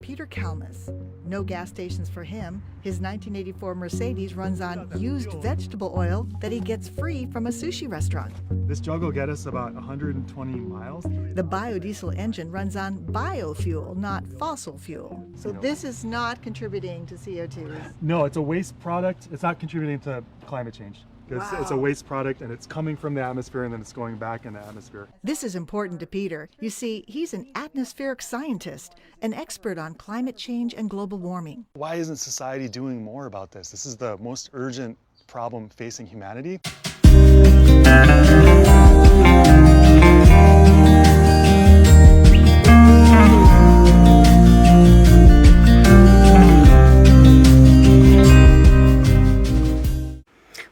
Peter Kalmus. No gas stations for him. His 1984 Mercedes runs on used vegetable oil that he gets free from a sushi restaurant. This jug will get us about 120 miles. The biodiesel engine runs on biofuel, not fossil fuel. So this is not contributing to CO2. No, it's a waste product. It's not contributing to climate change. It's a waste product, and it's coming from the atmosphere, and then it's going back in the atmosphere. This is important to Peter. You see, he's an atmospheric scientist, an expert on climate change and global warming. Why isn't society doing more about this? This is the most urgent problem facing humanity.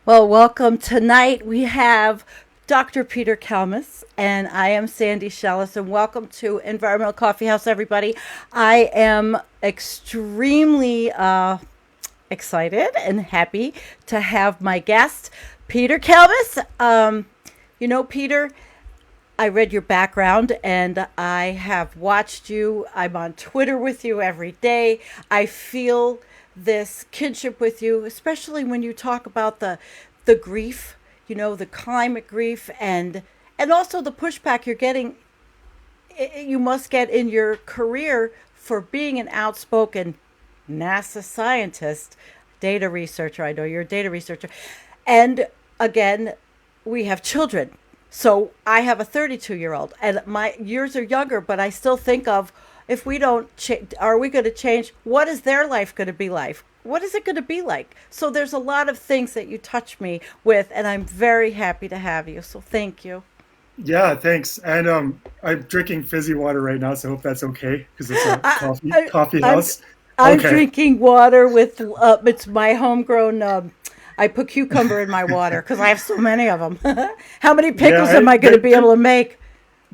Well, welcome. Tonight we have Dr. Peter Kalmus, and I am Sandy Shellis, and welcome to Environmental Coffee House, everybody. I am extremely excited and happy to have my guest, Peter Kalmus. Peter, I read your background, and I have watched you. I'm on Twitter with you every day. I feel this kinship with you, especially when you talk about the grief, the climate grief, and also the pushback you're getting, you must get in your career for being an outspoken NASA scientist, data researcher. I know you're a data researcher. And again, we have children. So I have a 32-year-old, and my years are younger, but I still think of, if we don't are we going to change? What is their life going to be like? What is it going to be like? So there's a lot of things that you touch me with, and I'm very happy to have you. So thank you. Yeah, thanks. And I'm drinking fizzy water right now, so I hope that's okay, because it's a coffee house. I'm drinking water with, it's my homegrown, I put cucumber in my water because I have so many of them. How many pickles am I going to be able to make?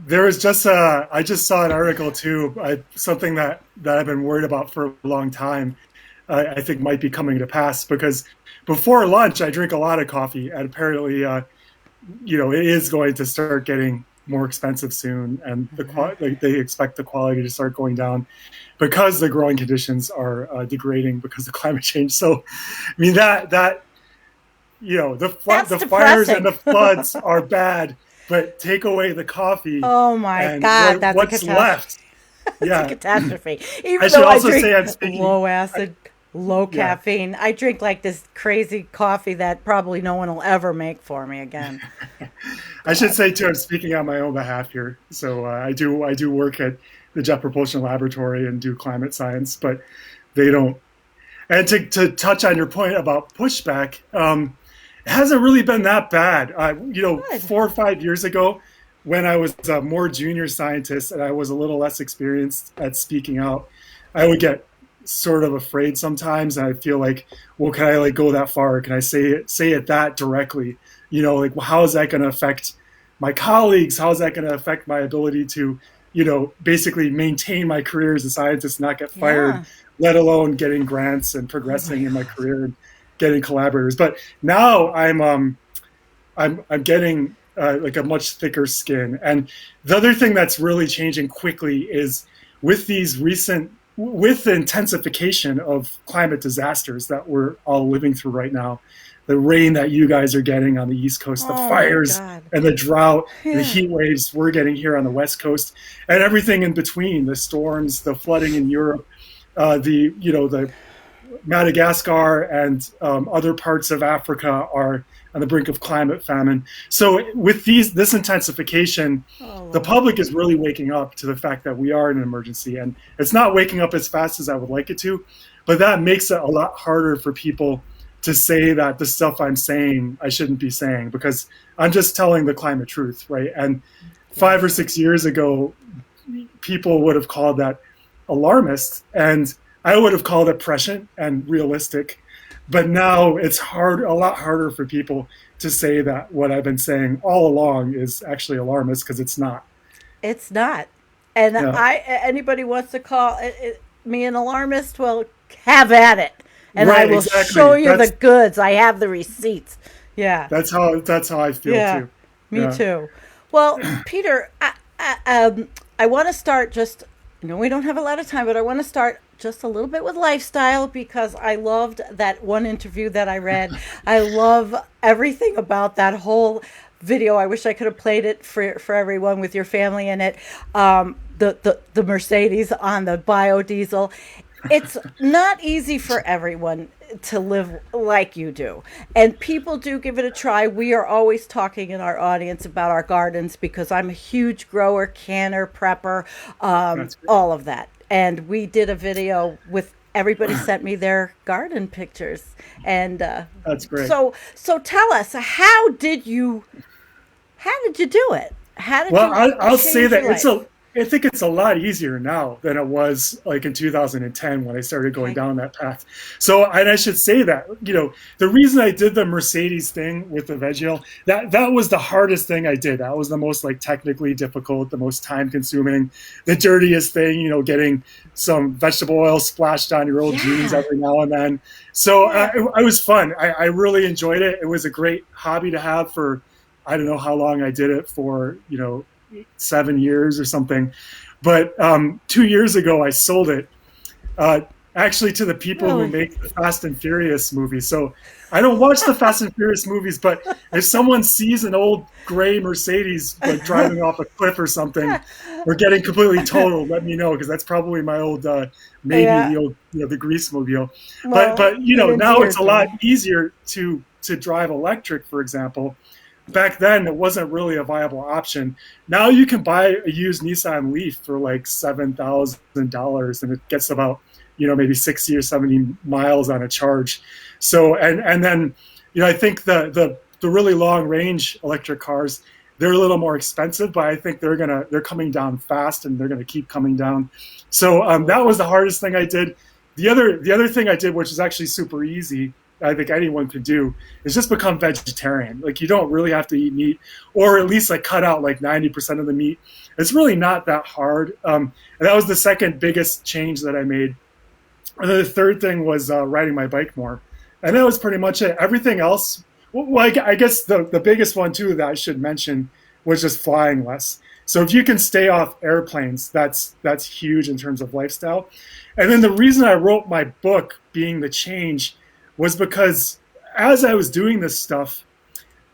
There was I just saw an article too, something that I've been worried about for a long time. I think might be coming to pass, because before lunch I drink a lot of coffee, and apparently, it is going to start getting more expensive soon, and they expect the quality to start going down because the growing conditions are degrading because of climate change. So, I mean the fires and the floods are bad. But take away the coffee. Oh my God, that's what's left? Yeah, a catastrophe. Even though I drink low acid, low caffeine, I drink like this crazy coffee that probably no one will ever make for me again. I should say too, I'm speaking on my own behalf here. So I do work at the Jet Propulsion Laboratory and do climate science, but they don't. And to touch on your point about pushback. It hasn't really been that bad. 4 or 5 years ago, when I was a more junior scientist and I was a little less experienced at speaking out, I would get sort of afraid sometimes, and I feel like, well, can I go that far? Can I say it that directly? How is that going to affect my colleagues? How is that going to affect my ability to, basically maintain my career as a scientist, not get fired, let alone getting grants and progressing in my career? Getting collaborators, but now I'm getting a much thicker skin. And the other thing that's really changing quickly is with the intensification of climate disasters that we're all living through right now, the rain that you guys are getting on the East Coast, the fires and the drought, the heat waves we're getting here on the West Coast, and everything in between, the storms, the flooding in Europe, the Madagascar and other parts of Africa are on the brink of climate famine. So with this intensification, the public is really waking up to the fact that we are in an emergency, and it's not waking up as fast as I would like it to, but that makes it a lot harder for people to say that the stuff I'm saying I shouldn't be saying, because I'm just telling the climate truth, right? And 5 or 6 years ago, people would have called that alarmist, and I would have called it prescient and realistic, but now it's a lot harder for people to say that what I've been saying all along is actually alarmist, because it's not. It's not. And anybody wants to call me an alarmist, well, have at it. And I will show you the goods. I have the receipts. Yeah. That's how I feel too. Me too. Well, Peter, I want to start just, we don't have a lot of time, but I want to start just a little bit with lifestyle because I loved that one interview that I read. I love everything about that whole video. I wish I could have played it for everyone with your family in it. The Mercedes on the biodiesel. It's not easy for everyone to live like you do. And people do give it a try. We are always talking in our audience about our gardens because I'm a huge grower, canner, prepper, all of that. And we did a video with everybody sent me their garden pictures. And that's great. So tell us, how did you do it? How did you I'll say that life? I think it's a lot easier now than it was like in 2010 when I started going down that path. So, and I should say that, the reason I did the Mercedes thing with the veg oil, that was the hardest thing I did. That was the most like technically difficult, the most time consuming, the dirtiest thing, getting some vegetable oil splashed on your old jeans every now and then. So it was fun. I really enjoyed it. It was a great hobby to have for, I don't know how long I did it for, 7 years or something. But 2 years ago, I sold it actually to the people who make the Fast and Furious movies. So I don't watch the Fast and Furious movies, but if someone sees an old gray Mercedes like driving off a cliff or something or getting completely totaled, let me know, because that's probably my old the old the grease mobile. Well, but now it's a lot easier to drive electric, for example. Back then, it wasn't really a viable option. Now you can buy a used Nissan Leaf for like $7,000, and it gets about, maybe 60 or 70 miles on a charge. So, and then, I think the really long range electric cars, they're a little more expensive, but I think they're coming down fast, and they're gonna keep coming down. So that was the hardest thing I did. The other thing I did, which is actually super easy, I think anyone could do, is just become vegetarian. Like, you don't really have to eat meat, or at least like cut out like 90% of the meat. It's really not that hard. And that was the second biggest change that I made. And then the third thing was riding my bike more. And that was pretty much it. Everything else, I guess the biggest one too that I should mention was just flying less. So if you can stay off airplanes, that's huge in terms of lifestyle. And then the reason I wrote my book, Being the Change, was because as I was doing this stuff,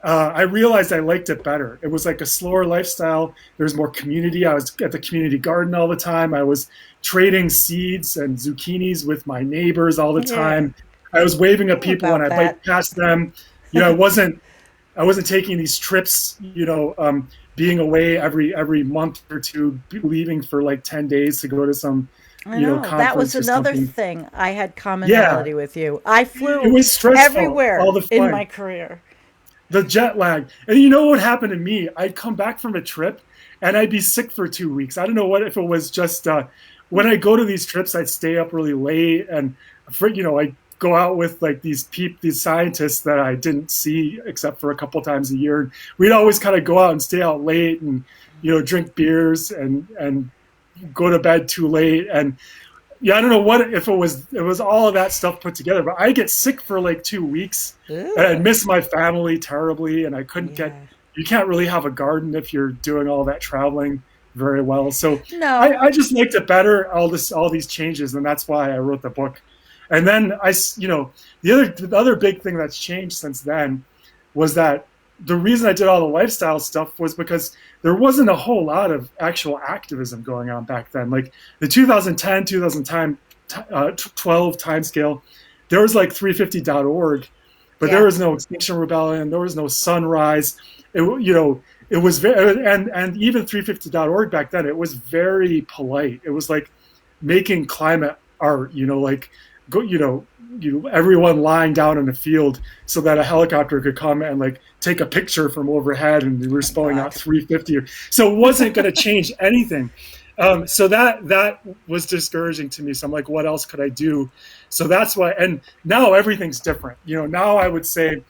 I realized I liked it better. It was like a slower lifestyle. There's more community. I was at the community garden all the time. I was trading seeds and zucchinis with my neighbors all the time. I was waving at people when I biked past them. I wasn't taking these trips, being away every month or two, leaving for like 10 days to go to some that was another thing I had commonality with you. I flew it was stressful, everywhere in my career. The jet lag. And you know what happened to me? I'd come back from a trip and I'd be sick for 2 weeks. I don't know if it was just when I go to these trips, I'd stay up really late, and I'd go out with like these scientists that I didn't see except for a couple times a year. We'd always kind of go out and stay out late and drink beers and go to bed too late. And I don't know if it was all of that stuff put together, but I get sick for like 2 weeks. And I'd miss my family terribly, and I couldn't you can't really have a garden if you're doing all that traveling very well. So I just liked it better, all these changes, and that's why I wrote the book. And then the other big thing that's changed since then was that the reason I did all the lifestyle stuff was because there wasn't a whole lot of actual activism going on back then. Like the 2010, 2012 timescale, there was like 350.org, but there was no Extinction Rebellion, there was no Sunrise. It was very, and even 350.org back then, it was very polite. It was like making climate art, everyone lying down in a field so that a helicopter could come and like take a picture from overhead, and we were spelling out 350. So it wasn't going to change anything. So that was discouraging to me. So I'm like, what else could I do? So that's why. And now everything's different. Now I would say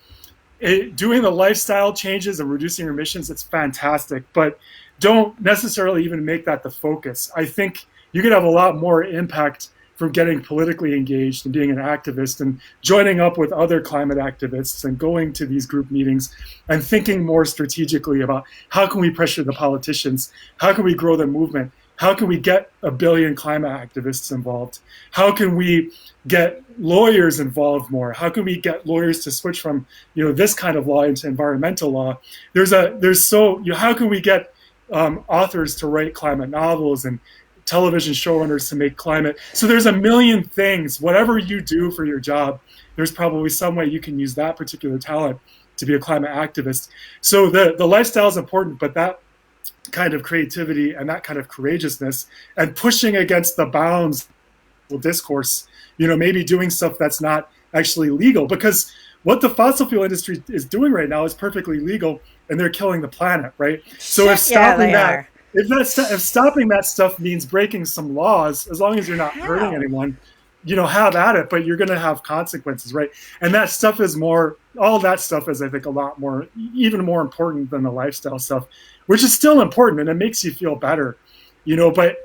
doing the lifestyle changes and reducing emissions, it's fantastic, but don't necessarily even make that the focus. I think you could have a lot more impact from getting politically engaged and being an activist and joining up with other climate activists and going to these group meetings and thinking more strategically about how can we pressure the politicians? How can we grow the movement? How can we get a billion climate activists involved? How can we get lawyers involved more? How can we get lawyers to switch from, this kind of law into environmental law? How can we get authors to write climate novels and television showrunners to make climate? So there's a million things. Whatever you do for your job, there's probably some way you can use that particular talent to be a climate activist. So the lifestyle is important, but that kind of creativity and that kind of courageousness and pushing against the bounds of discourse, maybe doing stuff that's not actually legal, because what the fossil fuel industry is doing right now is perfectly legal and they're killing the planet, right? So if stopping if stopping that stuff means breaking some laws, as long as you're not hurting anyone, have at it, but you're going to have consequences, right? And that stuff is all that stuff is, I think, a lot more, even more important than the lifestyle stuff, which is still important and it makes you feel better, but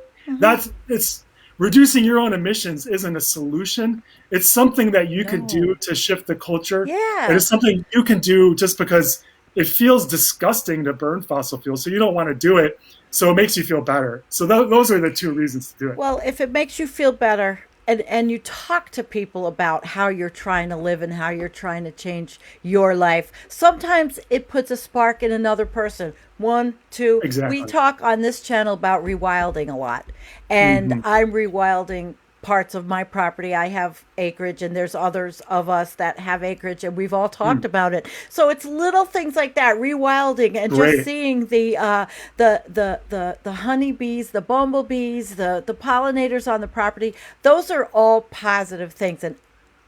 it's reducing your own emissions isn't a solution. It's something that you could do to shift the culture. Yeah. And it's something you can do just because it feels disgusting to burn fossil fuels. So you don't want to do it. So it makes you feel better. So those are the two reasons to do it. Well, if it makes you feel better, and you talk to people about how you're trying to live and how you're trying to change your life, sometimes it puts a spark in another person. 1, 2. Exactly. We talk on this channel about rewilding a lot. And I'm rewilding parts of my property. I have acreage and there's others of us that have acreage, and we've all talked about it. So it's little things like that, rewilding, and just seeing the honeybees, the bumblebees, the pollinators on the property. Those are all positive things, and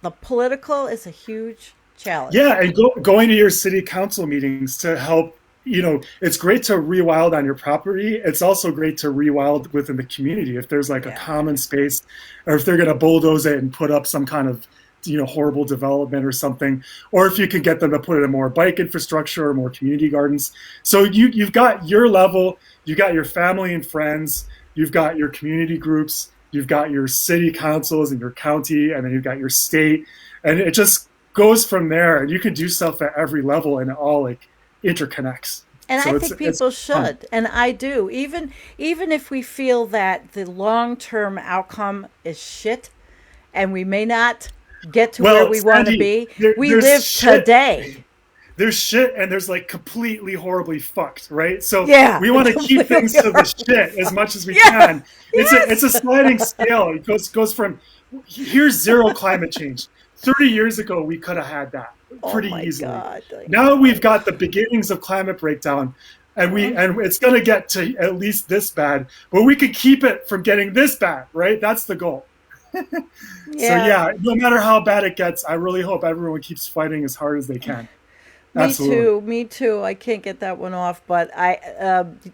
the political is a huge challenge. Yeah, and going to your city council meetings to help. It's great to rewild on your property. It's also great to rewild within the community. If there's like a common space, or if they're going to bulldoze it and put up some kind of, horrible development or something, or if you can get them to put in more bike infrastructure or more community gardens. So you've got your level, you've got your family and friends, you've got your community groups, you've got your city councils and your county, and then you've got your state, and it just goes from there. And you can do stuff at every level, and it all interconnects. And I think people should, and I do, even if we feel that the long-term outcome is shit and we may not get to where we want to be, we live today. There's shit and there's completely horribly fucked, right? So we want to keep things to the shit as much as we can. It's a sliding scale. It goes from here's zero climate change. 30 years ago, we could have had that pretty easily. God. Now we've got the beginnings of climate breakdown, and it's going to get to at least this bad, but we could keep it from getting this bad, right? That's the goal. So no matter how bad it gets, I really hope everyone keeps fighting as hard as they can. Me too. I can't get that one off, but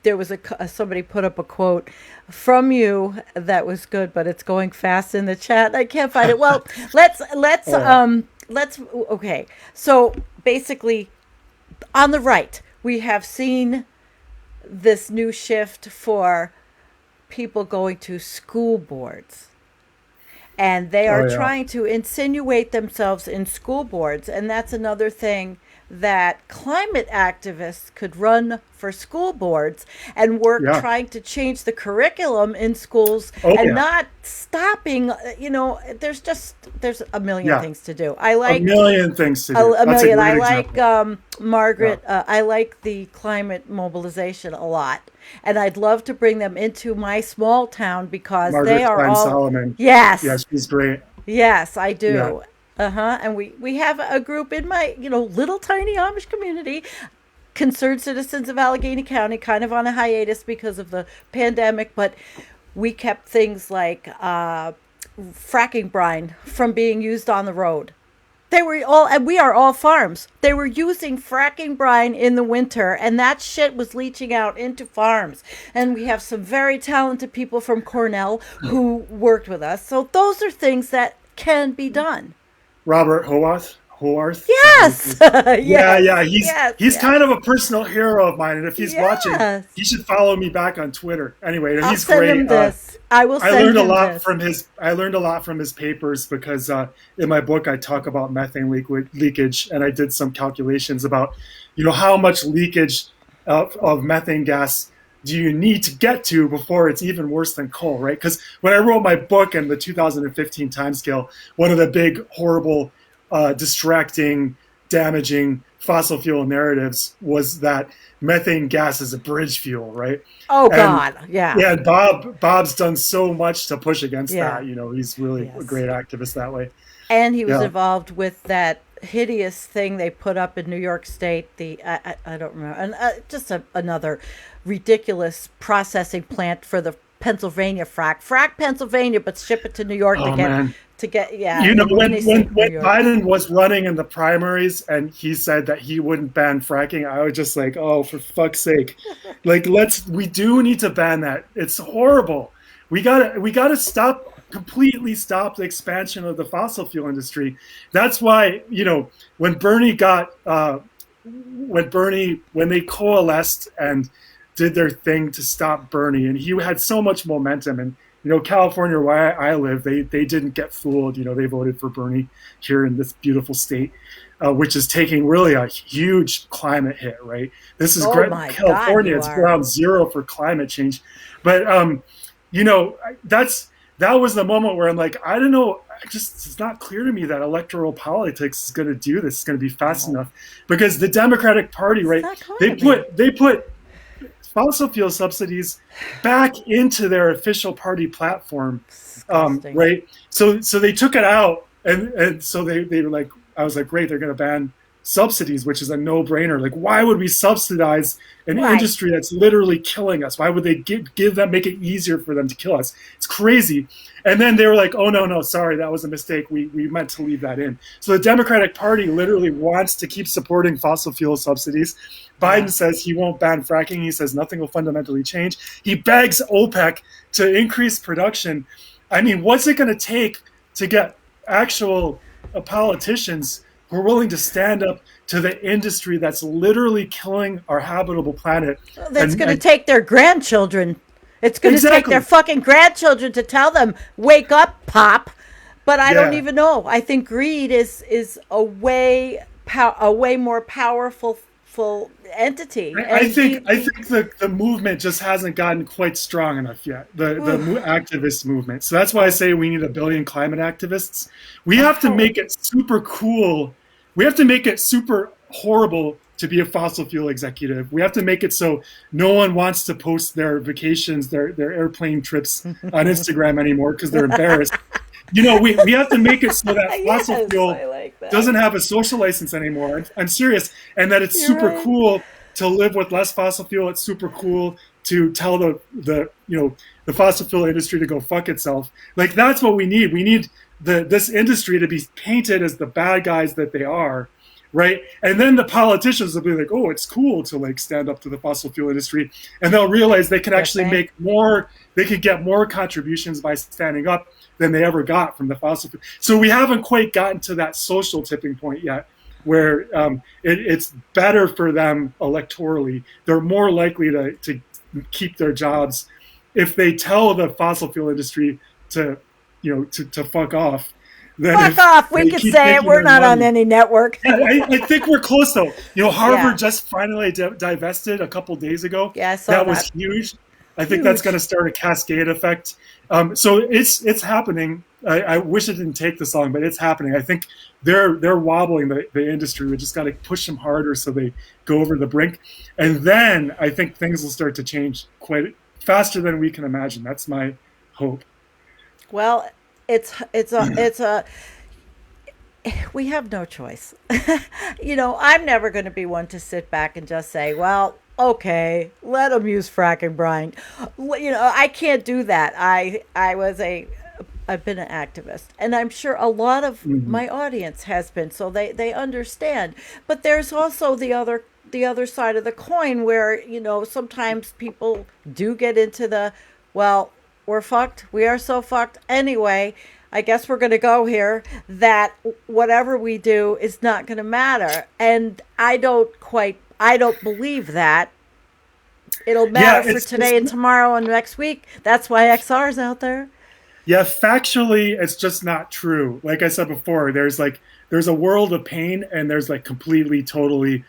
there was somebody put up a quote from you that was good, but it's going fast in the chat. I can't find it. Well, okay. So basically, on the right, we have seen this new shift for people going to school boards. And they are trying to insinuate themselves in school boards. And that's another thing that climate activists could run for school boards and work trying to change the curriculum in schools not stopping. There's a million things to do. I like a million things to do. I like Margaret. I like the climate mobilization a lot. And I'd love to bring them into my small town because Margaret they are Klein all Solomon. Yes, she's great. Yes, I do. Yeah. And we have a group in my little tiny Amish community, Concerned Citizens of Allegheny County, kind of on a hiatus because of the pandemic, but we kept things like fracking brine from being used on the road. They were all, and we are all farms. They were using fracking brine in the winter, and that shit was leaching out into farms. And we have some very talented people from Cornell who worked with us. So those are things that can be done. Robert Howarth. Yes. He's kind of a personal hero of mine, and if he's watching, he should follow me back on Twitter. Anyway, he's great. Send him this. I will. I learned a lot from his. I learned a lot from his papers because in my book I talk about methane leakage, and I did some calculations about, how much leakage of methane gas do you need to get to before it's even worse than coal, right? Because when I wrote my book in the 2015 timescale, one of the big, horrible, distracting, damaging fossil fuel narratives was that methane gas is a bridge fuel, right? Oh, God, yeah. Yeah, Bob's done so much to push against that. He's really a great activist that way. And he was involved with that hideous thing they put up in New York State. I don't remember, and just another ridiculous processing plant for the Pennsylvania frack Pennsylvania, but ship it to New York Man. When Biden was running in the primaries and he said that he wouldn't ban fracking, I was just like, oh, for fuck's sake, we do need to ban that. It's horrible. We gotta completely stop the expansion of the fossil fuel industry. That's why, when they coalesced and did their thing to stop Bernie, and he had so much momentum, and California, where I live, they didn't get fooled. They voted for Bernie here in this beautiful state, which is taking really a huge climate hit, right? This is great. California, it's ground zero for climate change. But, that was the moment where I'm like, I don't know, it's not clear to me that electoral politics is going to do this. It's going to be fast enough, because the Democratic Party, right? They put fossil fuel subsidies back into their official party platform, right? So they took it out, and so they were like, I was like, great, they're going to ban subsidies, which is a no-brainer. Like, why would we subsidize an industry that's literally killing us? Why would they give them, make it easier for them to kill us? It's crazy. And then they were like, oh, no, sorry, that was a mistake. We meant to leave that in. So the Democratic Party literally wants to keep supporting fossil fuel subsidies. Biden says he won't ban fracking. He says nothing will fundamentally change. He begs OPEC to increase production. I mean, what's it going to take to get actual politicians who are willing to stand up to the industry that's literally killing our habitable planet? That's going to take their grandchildren. It's going to take their fucking grandchildren to tell them, wake up, Pop. But I don't even know. I think greed is a way more powerful entity. I think the movement just hasn't gotten quite strong enough yet. The activist movement. So that's why I say we need 1 billion climate activists. We have to make it super cool. We have to make it super horrible to be a fossil fuel executive. We have to make it so no one wants to post their vacations, their airplane trips on Instagram anymore because they're embarrassed. We have to make it so that fossil fuel doesn't have a social license anymore. I'm serious. And that it's super cool to live with less fossil fuel. It's super cool to tell the fossil fuel industry to go fuck itself. Like, that's what we need. We need this industry to be painted as the bad guys that they are, right? And then the politicians will be like, oh, it's cool to stand up to the fossil fuel industry. And they'll realize they can actually make more, they could get more contributions by standing up than they ever got from the fossil fuel. So we haven't quite gotten to that social tipping point yet, where it's better for them electorally. They're more likely to keep their jobs if they tell the fossil fuel industry to fuck off. Fuck off! We can say it. We're not on any network. I think we're close, though. Harvard just finally divested a couple days ago. Yeah, I saw that was huge. I think that's going to start a cascade effect. So it's happening. I wish it didn't take this long, but it's happening. I think they're wobbling the industry. We just got to push them harder so they go over the brink, and then I think things will start to change quite faster than we can imagine. That's my hope. Well, it's a we have no choice. I'm never going to be one to sit back and just say, well, okay, let them use fracking brine. I can't do that. I've been an activist, and I'm sure a lot of my audience has been, so they understand. But there's also the other side of the coin where, sometimes people do get into we're fucked. We are so fucked anyway. I guess we're going to go here, that whatever we do is not going to matter. And I don't believe that. It'll matter for today and tomorrow and next week. That's why XR's out there. Yeah, factually, it's just not true. Like I said before, there's a world of pain, and there's completely, totally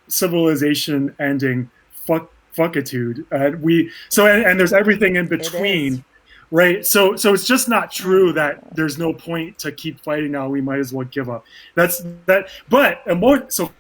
civilization ending, fuckitude. And there's everything in between, right? So it's just not true that there's no point to keep fighting now. We might as well give up. So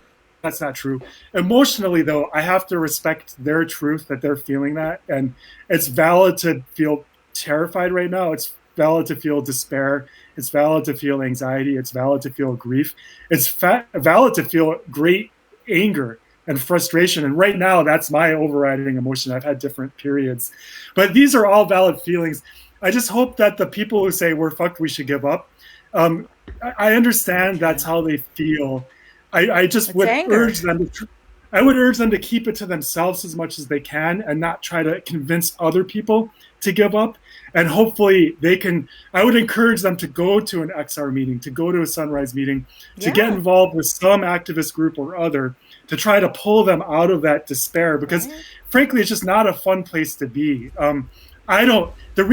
that's not true. Emotionally, though, I have to respect their truth that they're feeling that, and it's valid to feel terrified right now. It's valid to feel despair. It's valid to feel anxiety. It's valid to feel grief. It's valid to feel great anger and frustration. And right now, that's my overriding emotion. I've had different periods, but these are all valid feelings. I just hope that the people who say we're fucked, we should give up. I understand that's how they feel. I just would urge them to keep it to themselves as much as they can and not try to convince other people to give up. And hopefully I would encourage them to go to an XR meeting, to go to a Sunrise meeting, to get involved with some activist group or other to try to pull them out of that despair, because frankly, it's just not a fun place to be. One of the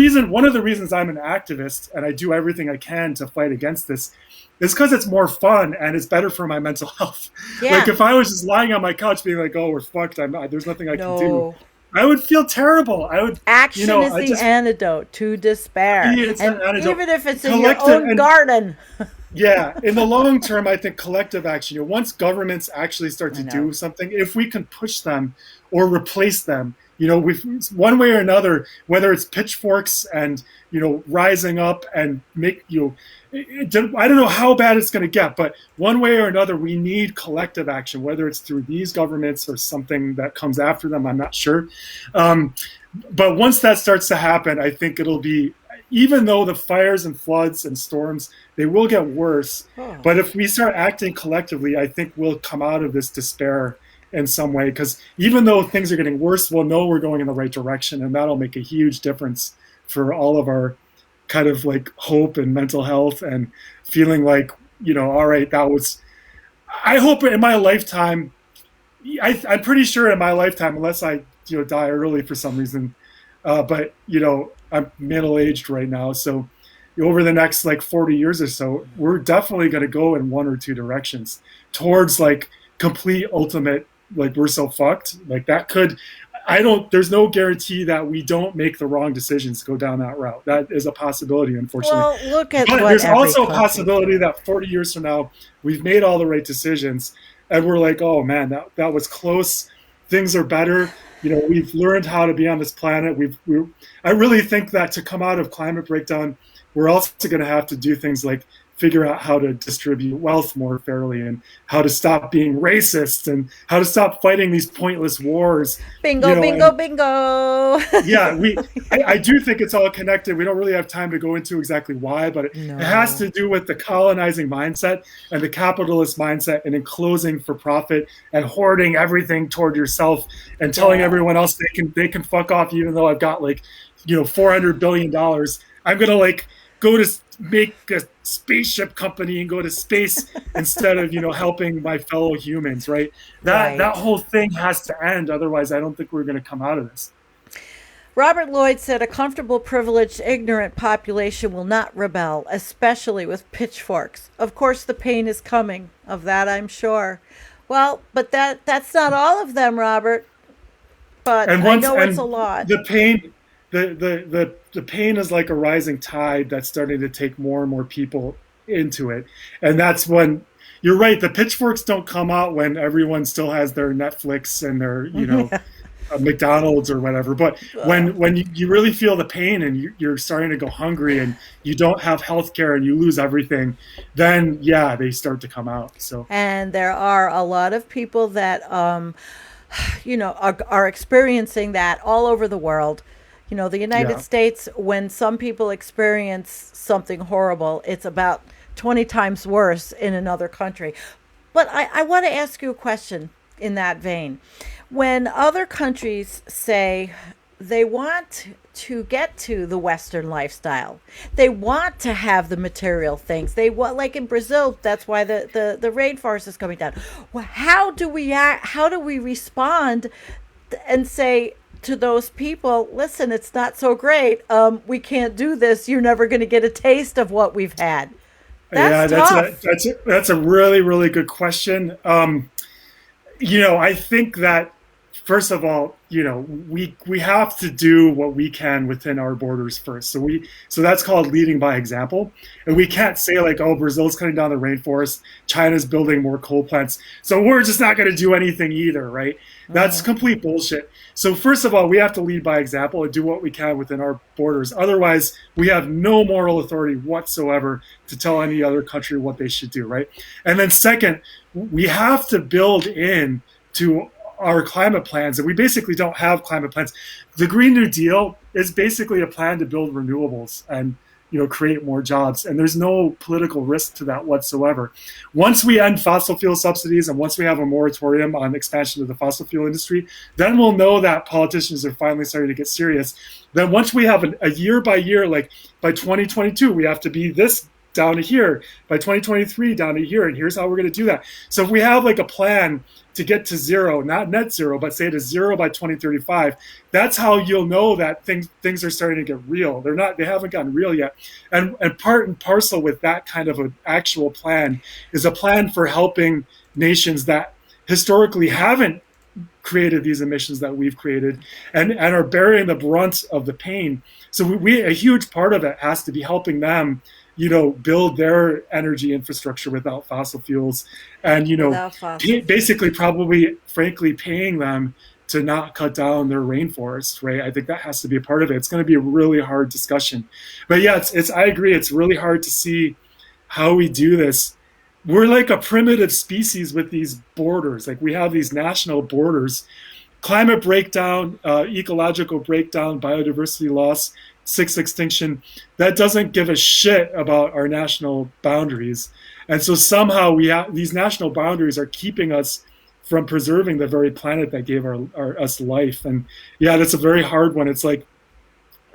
reasons I'm an activist and I do everything I can to fight against this is because it's more fun and it's better for my mental health. Yeah. Like if I was just lying on my couch being like, "Oh, we're fucked. There's nothing I can do," I would feel terrible. Action is the antidote to despair, even if it's in your own garden. Yeah, in the long term, I think collective action. Once governments actually start to do something, if we can push them or replace them, one way or another, whether it's pitchforks and rising up and make I don't know how bad it's going to get, but one way or another, we need collective action, whether it's through these governments or something that comes after them. I'm not sure. But once that starts to happen, I think it'll be, even though the fires and floods and storms, they will get worse. But if we start acting collectively, I think we'll come out of this despair in some way, because even though things are getting worse, we'll know we're going in the right direction, and that'll make a huge difference for all of our kind of like hope and mental health and feeling like, all right, I hope in my lifetime, I'm pretty sure in my lifetime, unless I, die early for some reason, but, I'm middle-aged right now. So over the next 40 years or so, we're definitely going to go in one or two directions towards complete ultimate, we're so fucked. There's no guarantee that we don't make the wrong decisions to go down that route. That is a possibility, unfortunately. Well, but there's also a possibility that 40 years from now, we've made all the right decisions and we're like, oh man, that was close. Things are better. We've learned how to be on this planet. I really think that to come out of climate breakdown, we're also going to have to do things like figure out how to distribute wealth more fairly and how to stop being racist and how to stop fighting these pointless wars. Bingo. Yeah, I do think it's all connected. We don't really have time to go into exactly why, but it has to do with the colonizing mindset and the capitalist mindset and enclosing for profit and hoarding everything toward yourself and telling everyone else they can fuck off, even though I've got $400 billion. I'm going to go to make a spaceship company and go to space instead of helping my fellow humans, right? That whole thing has to end, otherwise I don't think we're going to come out of this. Robert Lloyd said a comfortable, privileged, ignorant population will not rebel, especially with pitchforks. Of course the pain is coming, of that I'm sure. Well, but that's not all of them, Robert, but I know it's a lot. The pain the pain is like a rising tide that's starting to take more and more people into it. And that's when, you're right, the pitchforks don't come out when everyone still has their Netflix and their, McDonald's or whatever. But when you really feel the pain and you're starting to go hungry and you don't have health care and you lose everything, then, they start to come out. So, and there are a lot of people that, are experiencing that all over the world. The United States, when some people experience something horrible, it's about 20 times worse in another country. But I want to ask you a question in that vein. When other countries say they want to get to the Western lifestyle, they want to have the material things, they want, like in Brazil, that's why the rainforest is coming down. Well, how do we respond and say to those people, listen, it's not so great. We can't do this. You're never going to get a taste of what we've had. That's a really, really good question. I think that first of all, we have to do what we can within our borders first. So that's called leading by example. And we can't say like, oh, Brazil's cutting down the rainforest, China's building more coal plants, so we're just not going to do anything either, right? That's complete bullshit. So first of all, we have to lead by example and do what we can within our borders. Otherwise, we have no moral authority whatsoever to tell any other country what they should do, right? And then second, we have to build in to our climate plans, and we basically don't have climate plans. The Green New Deal is basically a plan to build renewables and create more jobs, and there's no political risk to that whatsoever. Once we end fossil fuel subsidies and once we have a moratorium on expansion of the fossil fuel industry, then we'll know that politicians are finally starting to get serious. Then once we have a year by year, like by 2022, we have to be this down to here, by 2023 down to here, and here's how we're going to do that. So if we have like a plan to get to zero, not net zero, but say to zero by 2035, that's how you'll know that things are starting to get real. They haven't gotten real yet. And part and parcel with that kind of an actual plan is a plan for helping nations that historically haven't created these emissions that we've created and are bearing the brunt of the pain. So a huge part of it has to be helping them build their energy infrastructure without fossil fuels, and basically probably frankly paying them to not cut down their rainforest, right? I think that has to be a part of it. It's going to be a really hard discussion, but yeah, I agree. It's really hard to see how we do this. We're like a primitive species with these borders. Like we have these national borders, climate breakdown, ecological breakdown, biodiversity loss, sixth extinction, that doesn't give a shit about our national boundaries. And so somehow these national boundaries are keeping us from preserving the very planet that gave us life. And yeah, that's a very hard one. It's like,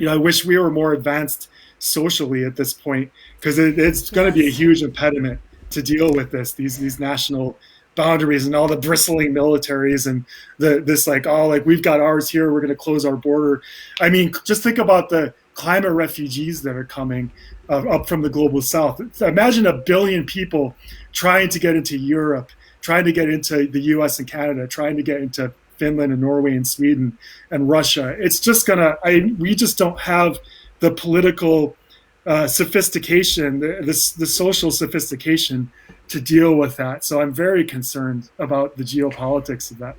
I wish we were more advanced socially at this point, because it's going to be a huge impediment to deal with these national boundaries and all the bristling militaries and this like, oh, like we've got ours here, we're going to close our border. I mean, just think about the climate refugees that are coming up from the global south. Imagine 1 billion people trying to get into Europe, trying to get into the US and Canada, trying to get into Finland and Norway and Sweden and Russia. It's just we just don't have the political sophistication, the social sophistication to deal with that. So I'm very concerned about the geopolitics of that.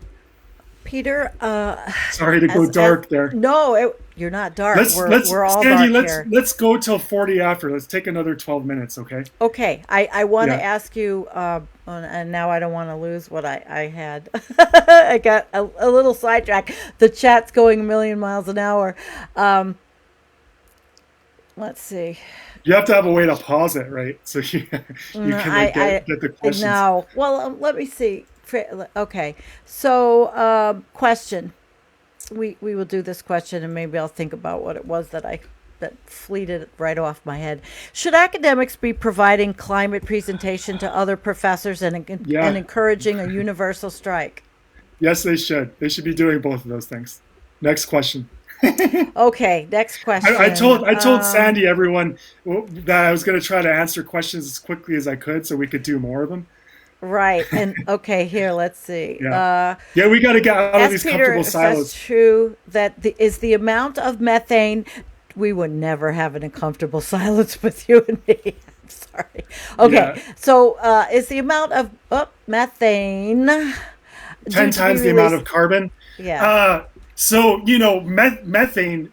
Peter, sorry to go dark there. No, you're not dark. We're all Sandy, dark here. Let's go till 40 after. Let's take another 12 minutes, okay? Okay. I want to ask you, and now I don't want to lose what I had. I got a little sidetracked. The chat's going a million miles an hour. Let's see. You have to have a way to pause it, right? So you can get the questions. No. Well, let me see. Okay. So, question. We will do this question, and maybe I'll think about what it was that fleeted right off my head. Should academics be providing climate presentation to other professors and encouraging a universal strike? Yes, they should. They should be doing both of those things. Next question. Okay, next question. I told Sandy, everyone, that I was going to try to answer questions as quickly as I could so we could do more of them. Right. And okay, here, let's see. Yeah, we got to get out of these comfortable silos. That's true. That is the amount of methane. We would never have an uncomfortable silence with you and me. I'm sorry. Okay, so is the amount of methane 10 times the amount of carbon? Yeah. So, methane,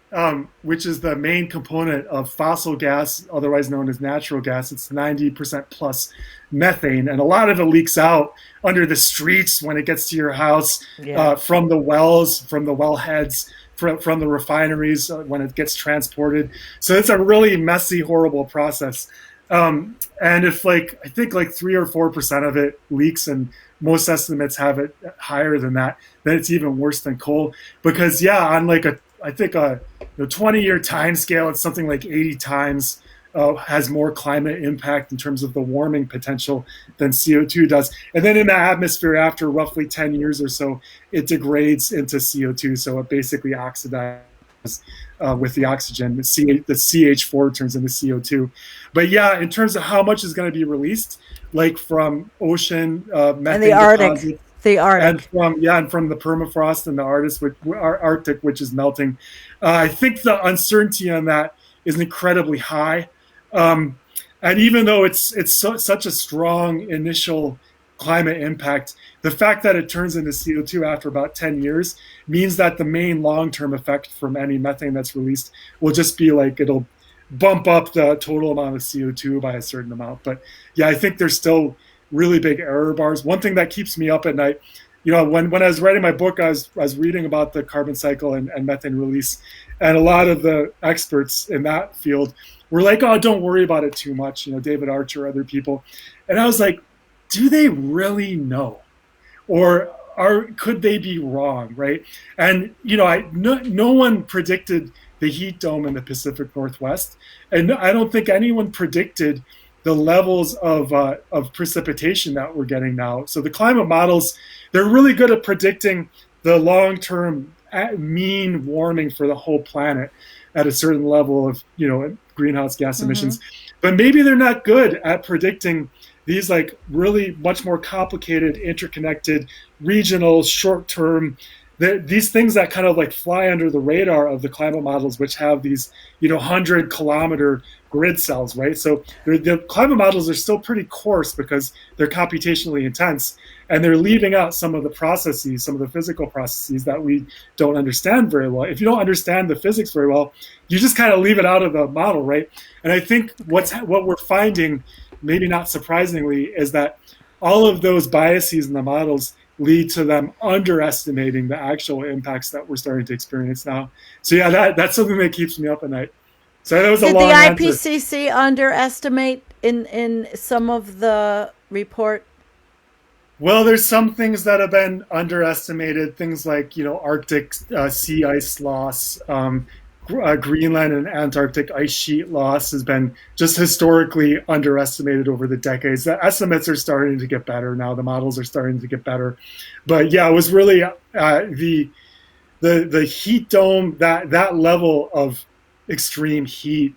which is the main component of fossil gas, otherwise known as natural gas, it's 90% plus methane. And a lot of it leaks out under the streets when it gets to your house, from the wells, from the wellheads, from the refineries when it gets transported. So it's a really messy, horrible process. And if I think 3 or 4% of it leaks, and most estimates have it higher than that, then it's even worse than coal. Because on I think a 20-year time scale, it's something like 80 times has more climate impact in terms of the warming potential than CO2 does. And then in the atmosphere, after roughly 10 years or so, it degrades into CO2. So it basically oxidizes with the oxygen. The CH4 turns into CO2. But in terms of how much is going to be released, like from ocean methane and the Arctic. deposits, The and Arctic. from the permafrost and the Arctic, which is melting. I think the uncertainty on that is incredibly high, and even though it's such a strong initial climate impact, the fact that it turns into CO2 after about 10 years means that the main long-term effect from any methane that's released will just be like it'll bump up the total amount of CO2 by a certain amount. But yeah, I think there's still really big error bars. One thing that keeps me up at night, when I was writing my book, I was reading about the carbon cycle and methane release, and a lot of the experts in that field were like, "Oh, don't worry about it too much." David Archer, other people, and I was like, "Do they really know, or could they be wrong?" Right? And no one predicted the heat dome in the Pacific Northwest, and I don't think anyone predicted the levels of precipitation that we're getting now. So the climate models, they're really good at predicting the long-term mean warming for the whole planet at a certain level of greenhouse gas emissions, but maybe they're not good at predicting these like really much more complicated, interconnected, regional, short-term, these things that kind of like fly under the radar of the climate models, which have these 100-kilometer grid cells, right? So the climate models are still pretty coarse because they're computationally intense, and they're leaving out some of the processes, some of the physical processes that we don't understand very well. If you don't understand the physics very well, you just kind of leave it out of the model, right? And I think what we're finding, maybe not surprisingly, is that all of those biases in the models lead to them underestimating the actual impacts that we're starting to experience now. So yeah, that's something that keeps me up at night. So that was a long answer. Did the IPCC underestimate in some of the report? Well, there's some things that have been underestimated, things like Arctic sea ice loss, Greenland and Antarctic ice sheet loss has been just historically underestimated over the decades. The estimates are starting to get better now. The models are starting to get better, but yeah, it was really the heat dome, that level of extreme heat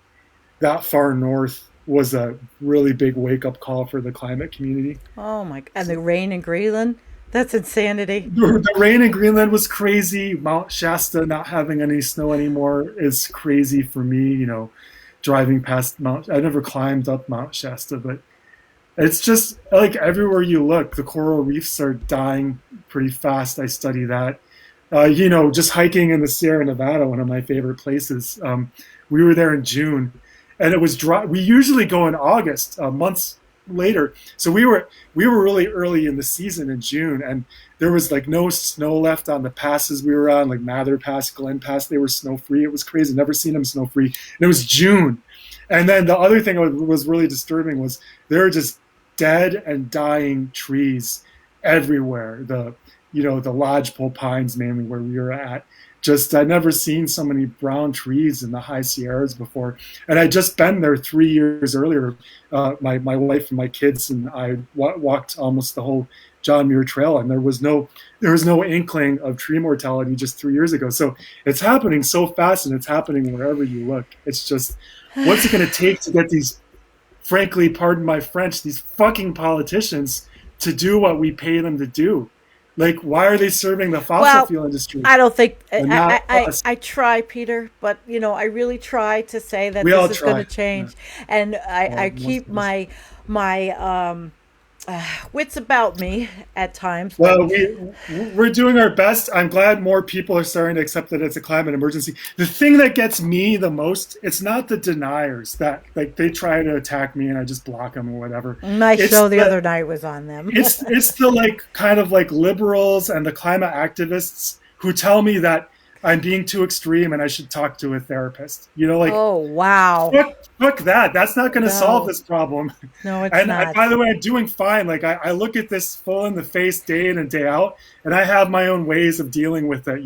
that far north was a really big wake up call for the climate community. Oh my! And the rain in Greenland. That's insanity. The rain in Greenland was crazy. Mount Shasta not having any snow anymore is crazy for me. Driving past I never climbed up Mount Shasta, but it's just like everywhere you look, the coral reefs are dying pretty fast. I study that. Just hiking in the Sierra Nevada, one of my favorite places. We were there in June, and it was dry. We usually go in August, months later. So we were really early in the season in June, and there was like no snow left on the passes we were on, like Mather Pass, Glen Pass. They were snow free. It was crazy. Never seen them snow free. And it was June. And then the other thing that was really disturbing was there were just dead and dying trees everywhere. The lodgepole pines, mainly where we were at. Just I'd never seen so many brown trees in the high Sierras before, and I'd just been there 3 years earlier. My wife and my kids and I walked almost the whole John Muir Trail, and there was no inkling of tree mortality just 3 years ago. So it's happening so fast, and it's happening wherever you look. It's just, what's it going to take to get these, frankly, pardon my French, these fucking politicians to do what we pay them to do? Like, why are they serving the fossil fuel industry? I don't think I try, Peter, but I really try to say that this is going to change, and I keep my wits about me at times. Well, we're doing our best. I'm glad more people are starting to accept that it's a climate emergency. The thing that gets me the most, it's not the deniers that like they try to attack me and I just block them or whatever. My show the other night was on them. it's the like kind of like liberals and the climate activists who tell me that I'm being too extreme and I should talk to a therapist. Oh, wow. Fuck that. That's not going to solve this problem. No, it's not. not. And by the way, I'm doing fine. Like I look at this full in the face day in and day out, and I have my own ways of dealing with it.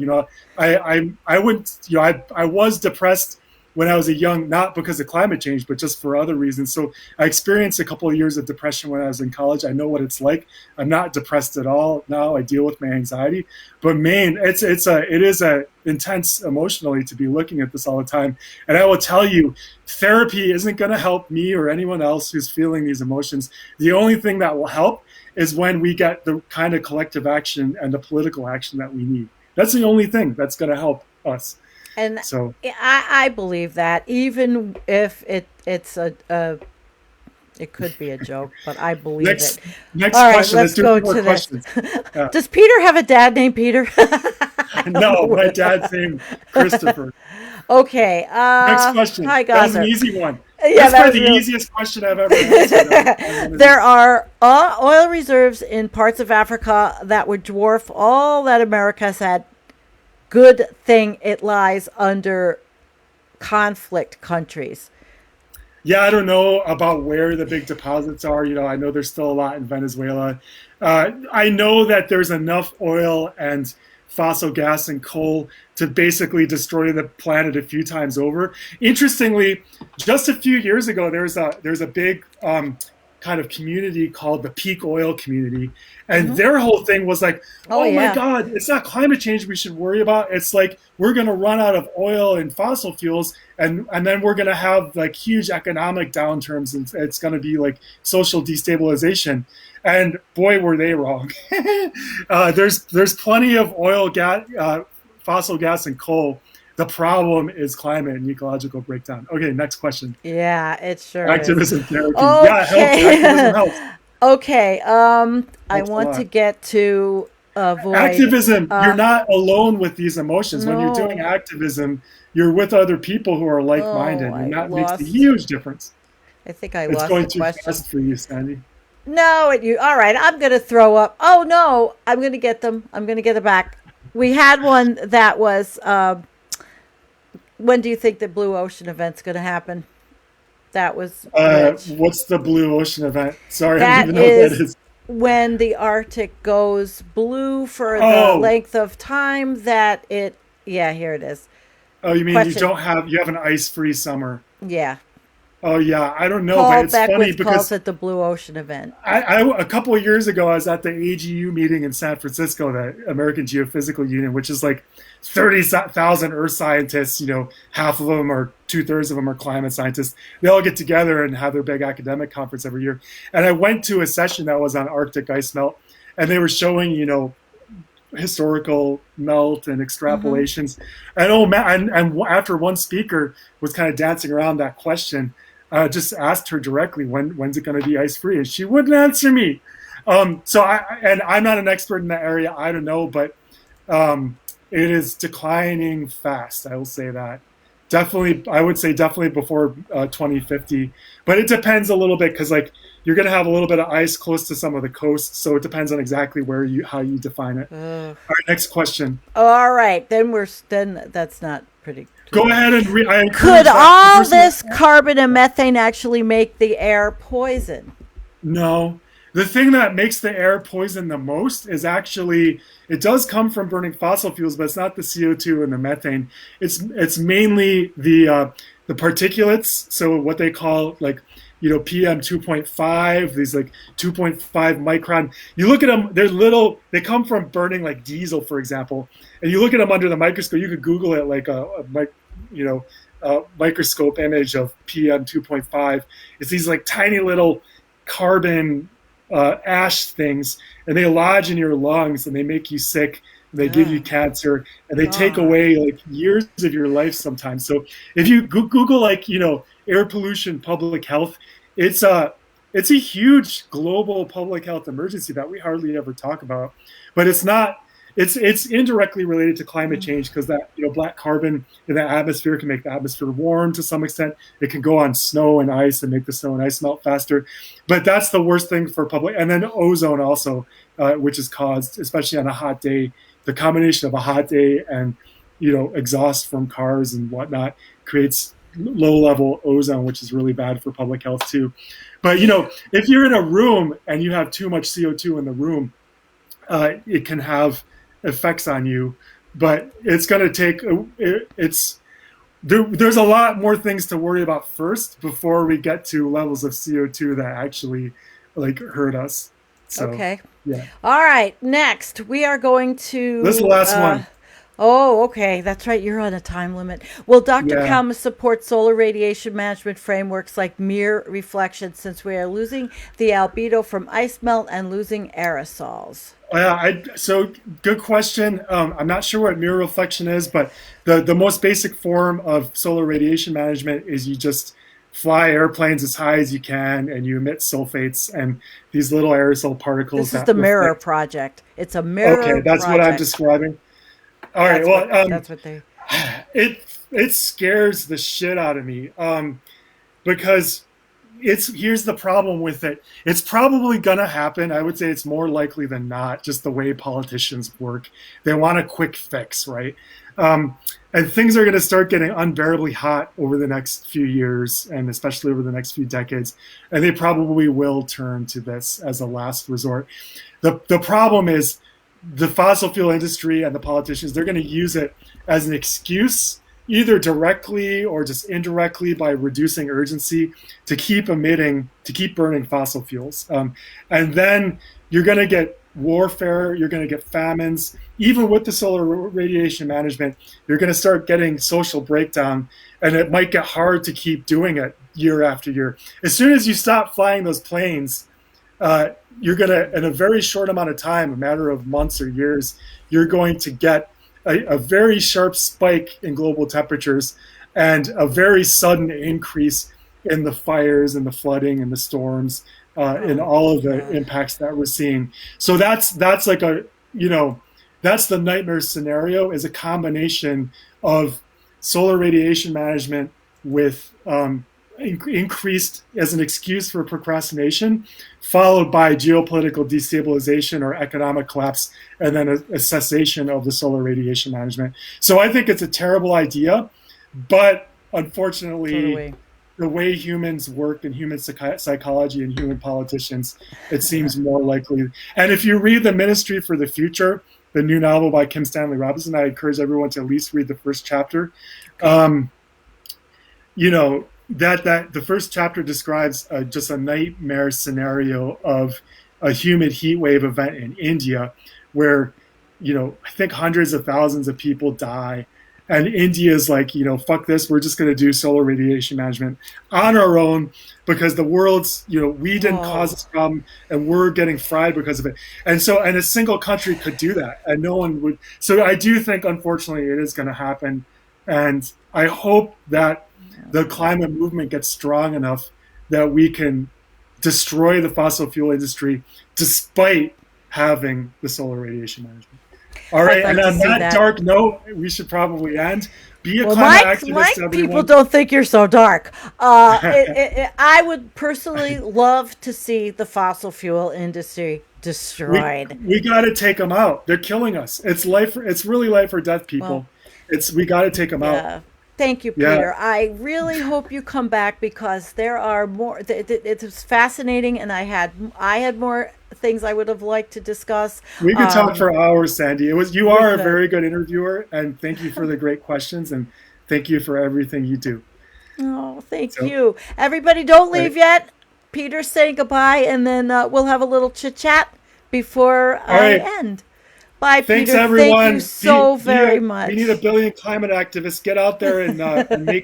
I wouldn't, I was depressed when I was not because of climate change, but just for other reasons. So I experienced a couple of years of depression when I was in college. I know what it's like. I'm not depressed at all now. I deal with my anxiety, but Maine, it is a intense emotionally to be looking at this all the time. And I will tell you, therapy isn't going to help me or anyone else who's feeling these emotions. The only thing that will help is when we get the kind of collective action and the political action that we need. That's the only thing that's going to help us. And so I believe that, even if it's it could be a joke, but I believe it. Next All right, question. let's go to this. Does Peter have a dad named Peter? No, my dad's named Christopher. Okay. Next question. Hi, that was an easy one. Yeah, that's probably the easiest question I've ever answered. There are oil reserves in parts of Africa that would dwarf all that America has had. Good thing it lies under conflict countries. Yeah, I don't know about where the big deposits are. I know there's still a lot in Venezuela. I know that there's enough oil and fossil gas and coal to basically destroy the planet a few times over. Interestingly, just a few years ago, there's a big kind of community called the peak oil community, and their whole thing was like, my God, it's not climate change we should worry about. It's like we're going to run out of oil and fossil fuels, and then we're going to have like huge economic downturns, and it's going to be like social destabilization. And boy, were they wrong. There's plenty of oil, gas, fossil gas, and coal. The problem is climate and ecological breakdown. Okay, next question. Yeah, it sure activism is. Therapy. Okay. Yeah, it helps. Activism helps. Okay. I want to get to avoid activism. You're not alone with these emotions. No. When you're doing activism, you're with other people who are like-minded, and that makes a huge difference. I think I it's lost going the too question. fast for you, Sandy. No, all right. I'm going to throw up. Oh no, I'm going to get them. I'm going to get it back. We had one that was. When do you think the Blue Ocean event's going to happen? That was what's the Blue Ocean event? Sorry, that I don't even know what that is. When the Arctic goes blue for the length of time that it. Yeah, here it is. Oh, you mean you have an ice-free summer? Yeah. Oh yeah, I don't know, Paul but it's funny Beckwith because calls it the Blue Ocean event. a couple of years ago, I was at the AGU meeting in San Francisco, the American Geophysical Union, which is like 30,000 Earth scientists. Half of them or 2/3 of them are climate scientists. They all get together and have their big academic conference every year. And I went to a session that was on Arctic ice melt, and they were showing, historical melt and extrapolations. And after one speaker was kind of dancing around that question, just asked her directly, when's it going to be ice free? And she wouldn't answer me. So I'm not an expert in that area. I don't know, but it is declining fast. I will say that. Definitely, I would say definitely before 2050. But it depends a little bit because you're going to have a little bit of ice close to some of the coasts. So it depends on exactly how you define it. All right, next question. All right, then that's not pretty. Go ahead and could all this carbon and methane actually make the air poison? No. The thing that makes the air poison the most is actually, it does come from burning fossil fuels, but it's not the CO2 and the methane. It's mainly the particulates. So what they call PM 2.5, these 2.5 micron. You look at them, they're little. They come from burning diesel, for example. And you look at them under the microscope. You could Google it a microscope image of PM 2.5. It's these tiny little carbon ash things, and they lodge in your lungs, and they make you sick. They give you cancer, and they take away years of your life sometimes. So if you Google air pollution, public health, it's a huge global public health emergency that we hardly ever talk about. But it's not. It's indirectly related to climate change because that black carbon in the atmosphere can make the atmosphere warm to some extent. It can go on snow and ice and make the snow and ice melt faster. But that's the worst thing for public. And then ozone also, which is caused, especially on a hot day, the combination of a hot day and exhaust from cars and whatnot creates low-level ozone, which is really bad for public health too. But if you're in a room and you have too much CO2 in the room, it can have effects on you, but it's going to take there's a lot more things to worry about first before we get to levels of CO2 that actually like hurt us. So, Okay. yeah. All right. Next, we are going This is the to. last one. Oh, okay. That's right. You're on a time limit. Will Dr. Yeah. Kalmus support solar radiation management frameworks like mirror reflection since we are losing the albedo from ice melt and losing aerosols? So good question. I'm not sure what mirror reflection is, but the most basic form of solar radiation management is you just fly airplanes as high as you can and you emit sulfates and these little aerosol particles This is that the mirror reflect. project. It's a mirror Okay, that's what I'm project. describing. All right. Well, That's what they. it scares the shit out of me because here's the problem with it. It's probably gonna happen. I would say it's more likely than not. Just the way politicians work, they want a quick fix, right? And things are going to start getting unbearably hot over the next few years, and especially over the next few decades. And they probably will turn to this as a last resort. The problem is the fossil fuel industry and the politicians, they're going to use it as an excuse, either directly or just indirectly by reducing urgency to keep emitting, to keep burning fossil fuels. And then you're going to get warfare, you're going to get famines. Even with the solar radiation management, you're going to start getting social breakdown, and it might get hard to keep doing it year after year. As soon as you stop flying those planes, you're going to, in a very short amount of time, a matter of months or years, you're going to get a very sharp spike in global temperatures and a very sudden increase in the fires and the flooding and the storms and all of the impacts that we're seeing. So that's like that's the nightmare scenario, is a combination of solar radiation management with increased as an excuse for procrastination, followed by geopolitical destabilization or economic collapse, and then a cessation of the solar radiation management. So I think it's a terrible idea, but unfortunately, Totally. the way humans work and human psychology and human politicians, it seems more likely. And if you read The Ministry for the Future, the new novel by Kim Stanley Robinson, I encourage everyone to at least read the first chapter. That the first chapter describes just a nightmare scenario of a humid heat wave event in India where, I think hundreds of thousands of people die. And India's like, fuck this, we're just going to do solar radiation management on our own because the world's, we didn't cause this problem and we're getting fried because of it. And a single country could do that and no one would. So I do think, unfortunately, it is going to happen. And I hope that the climate movement gets strong enough that we can destroy the fossil fuel industry despite having the solar radiation management. All right, I'd and like to on see that that. dark note, we should probably end. Be a Well, climate Mike, activist, people everyone. don't think you're so dark. I would personally love to see the fossil fuel industry destroyed. We got to take them out. They're killing us. It's life. It's really life or death, people. Well, We got to take them out. Yeah. Thank you, Yeah. Peter. I really hope you come back because there are more. It was fascinating, and I had more things I would have liked to discuss. We could talk for hours, Sandy. You are a could. very good interviewer, and thank you for the great questions, and thank you for everything you do. Oh, thank So- you. Everybody, don't leave yet. Peter's saying goodbye, and then we'll have a little chit chat before I right. end. Bye, Thanks, Peter. everyone. Thank you so very much. We need 1 billion climate activists. Get out there and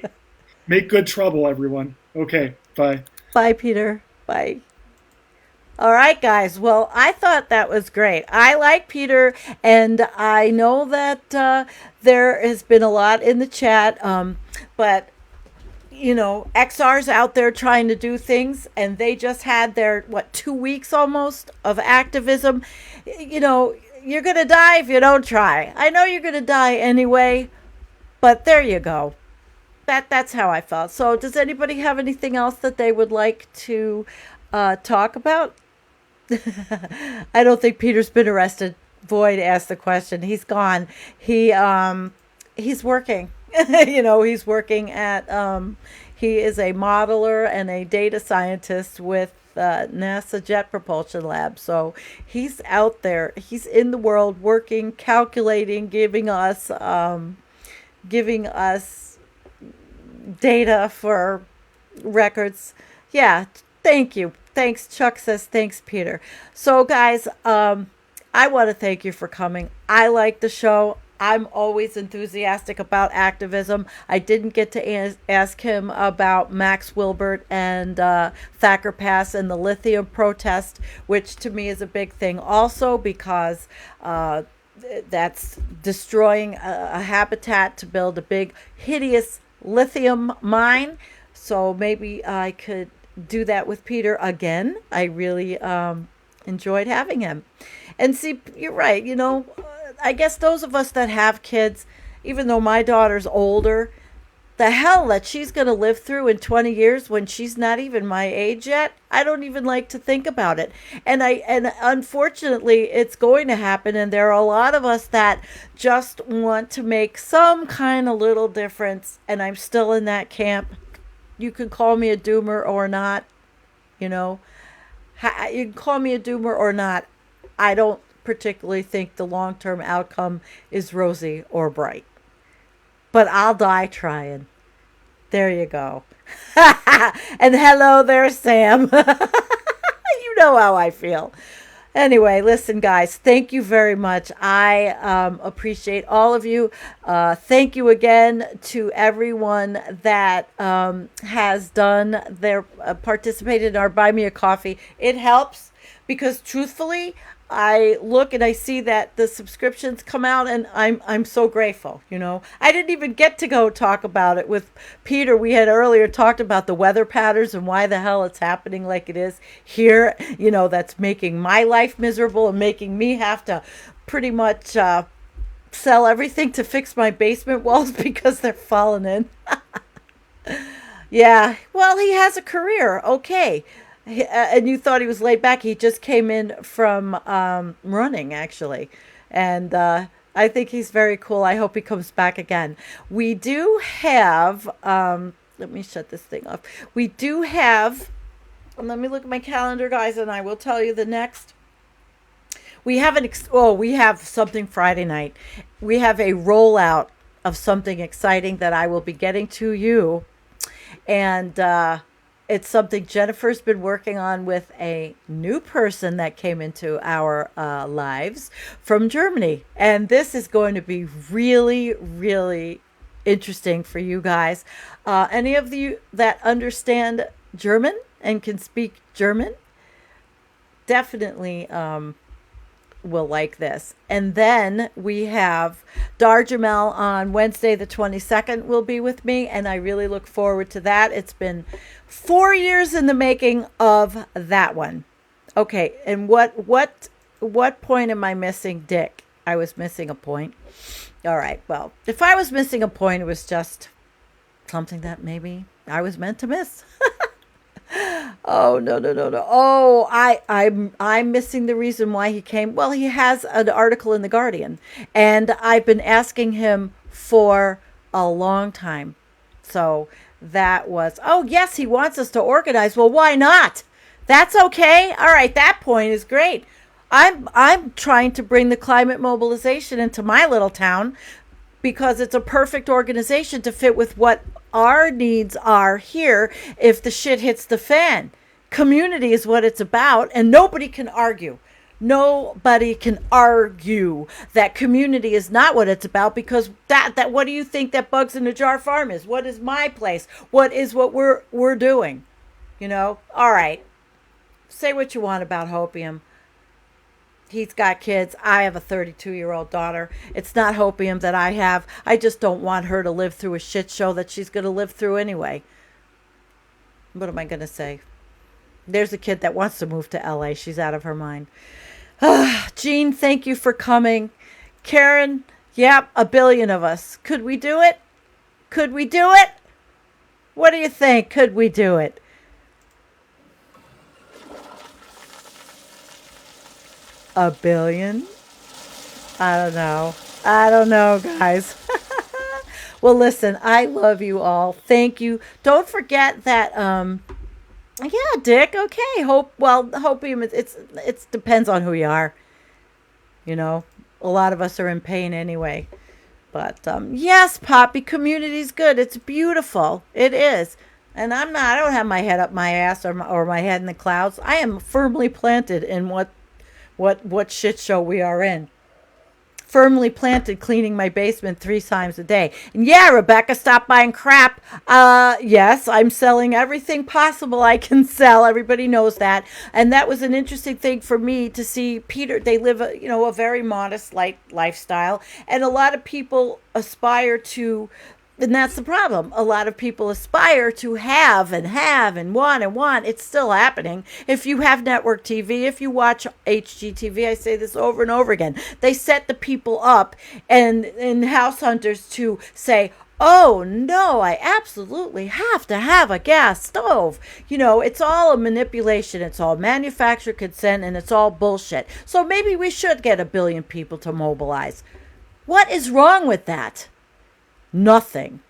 make good trouble, everyone. Okay, bye. Bye, Peter. Bye. All right, guys. Well, I thought that was great. I like Peter, and I know that there has been a lot in the chat, but XR's out there trying to do things, and they just had their 2 weeks almost of activism. You're gonna die if you don't try. I know you're gonna die anyway, but there you go. That's how I felt. So, does anybody have anything else that they would like to talk about? I don't think Peter's been arrested. Void asked the question. He's gone. He's working. He's working at. He is a modeler and a data scientist with NASA Jet Propulsion Lab. So he's out there. He's in the world working, calculating, giving us data for records. Yeah, thank you. Thanks, Chuck says, thanks, Peter. So, guys, I want to thank you for coming. I like the show. I'm always enthusiastic about activism. I didn't get to ask him about Max Wilbert and Thacker Pass and the lithium protest, which to me is a big thing also because that's destroying a habitat to build a big, hideous lithium mine. So maybe I could do that with Peter again. I really enjoyed having him. And see, you're right. I guess those of us that have kids, even though my daughter's older, the hell that she's going to live through in 20 years when she's not even my age yet, I don't even like to think about it. And unfortunately, it's going to happen. And there are a lot of us that just want to make some kind of little difference. And I'm still in that camp. You can call me a doomer or not. You can call me a doomer or not. I don't particularly think the long-term outcome is rosy or bright. But I'll die trying. There you go. And hello there, Sam. You know how I feel. Anyway, listen, guys, thank you very much. I appreciate all of you. Thank you again to everyone that has done their participated in our Buy Me a Coffee. It helps because truthfully, I look and I see that the subscriptions come out and I'm so grateful, I didn't even get to go talk about it with Peter. We had earlier talked about the weather patterns and why the hell it's happening like it is here, that's making my life miserable and making me have to pretty much sell everything to fix my basement walls because they're falling in. Yeah, well, he has a career. Okay. And you thought he was laid back. He just came in from running, actually. And I think he's very cool. I hope he comes back again. We do have, let me shut this thing off. We do have, let me look at my calendar, guys, and I will tell you the next. We have we have something Friday night. We have a rollout of something exciting that I will be getting to you. And, it's something Jennifer's been working on with a new person that came into our lives from Germany. And this is going to be really, really interesting for you guys. Any of you that understand German and can speak German definitely will like this. And then we have Dar Jamel on Wednesday the 22nd will be with me, and I really look forward to that. It's been 4 years in the making of that one. Okay, and what point am I missing, Dick? I was missing a point. All right, well, if I was missing a point, it was just something that maybe I was meant to miss. Oh, no. Oh, I'm missing the reason why he came. Well, he has an article in The Guardian, and I've been asking him for a long time. So that was, oh, yes, he wants us to organize. Well, why not? That's okay. All right, that point is great. I'm trying to bring the climate mobilization into my little town because it's a perfect organization to fit with what our needs are here if the shit hits the fan. Community is what it's about, and nobody can argue. Nobody can argue that community is not what it's about, because that what do you think that Bugs in a Jar Farm is? What is my place? What is what we're doing? All right. Say what you want about Hopium. He's got kids. I have a 32-year-old daughter. It's not Hopium that I have. I just don't want her to live through a shit show that she's going to live through anyway. What am I going to say? There's a kid that wants to move to LA. She's out of her mind. Jean, thank you for coming. Karen, yep, 1 billion of us. Could we do it? Could we do it? What do you think? Could we do it? A billion? I don't know, guys. Well, listen, I love you all. Thank you. Don't forget that, yeah, Dick, okay. Hopium, it depends on who you are. A lot of us are in pain anyway. But yes, Poppy, community's good. It's beautiful. It is. And I don't have my head up my ass or my head in the clouds. I am firmly planted in what shit show we are in. Firmly planted cleaning my basement 3 times a day. And yeah, Rebecca, stop buying crap. Yes, I'm selling everything possible I can sell. Everybody knows that. And that was an interesting thing for me to see Peter. They live a very modest lifestyle. And a lot of people aspire to, and that's the problem. A lot of people aspire to have and want. It's still happening. If you have network TV, if you watch HGTV, I say this over and over again. They set the people up and house hunters to say, oh no, I absolutely have to have a gas stove. It's all a manipulation. It's all manufacturer consent, and it's all bullshit. So maybe we should get 1 billion people to mobilize. What is wrong with that? Nothing.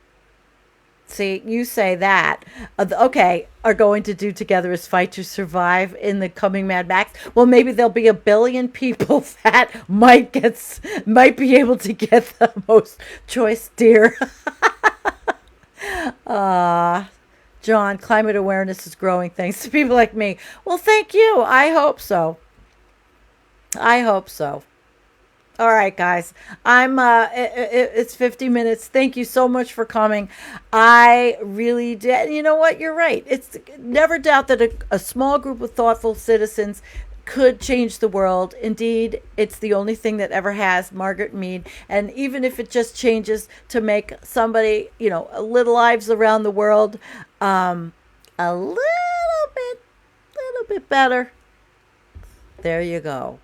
See, you say that. Okay, are going to do together is fight to survive in the coming Mad Max. Well, maybe there'll be 1 billion people that might be able to get the most choice deer. John, climate awareness is growing thanks to people like me. Well, thank you. I hope so. All right, guys. It's 50 minutes. Thank you so much for coming. I really did. You know what? You're right. It's never doubt that a small group of thoughtful citizens could change the world. Indeed, it's the only thing that ever has, Margaret Mead. And even if it just changes to make somebody, little lives around the world, a little bit better. There you go.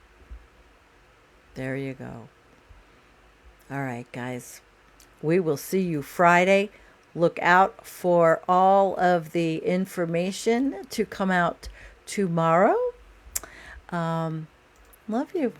All right, guys. We will see you Friday. Look out for all of the information to come out tomorrow. Love you.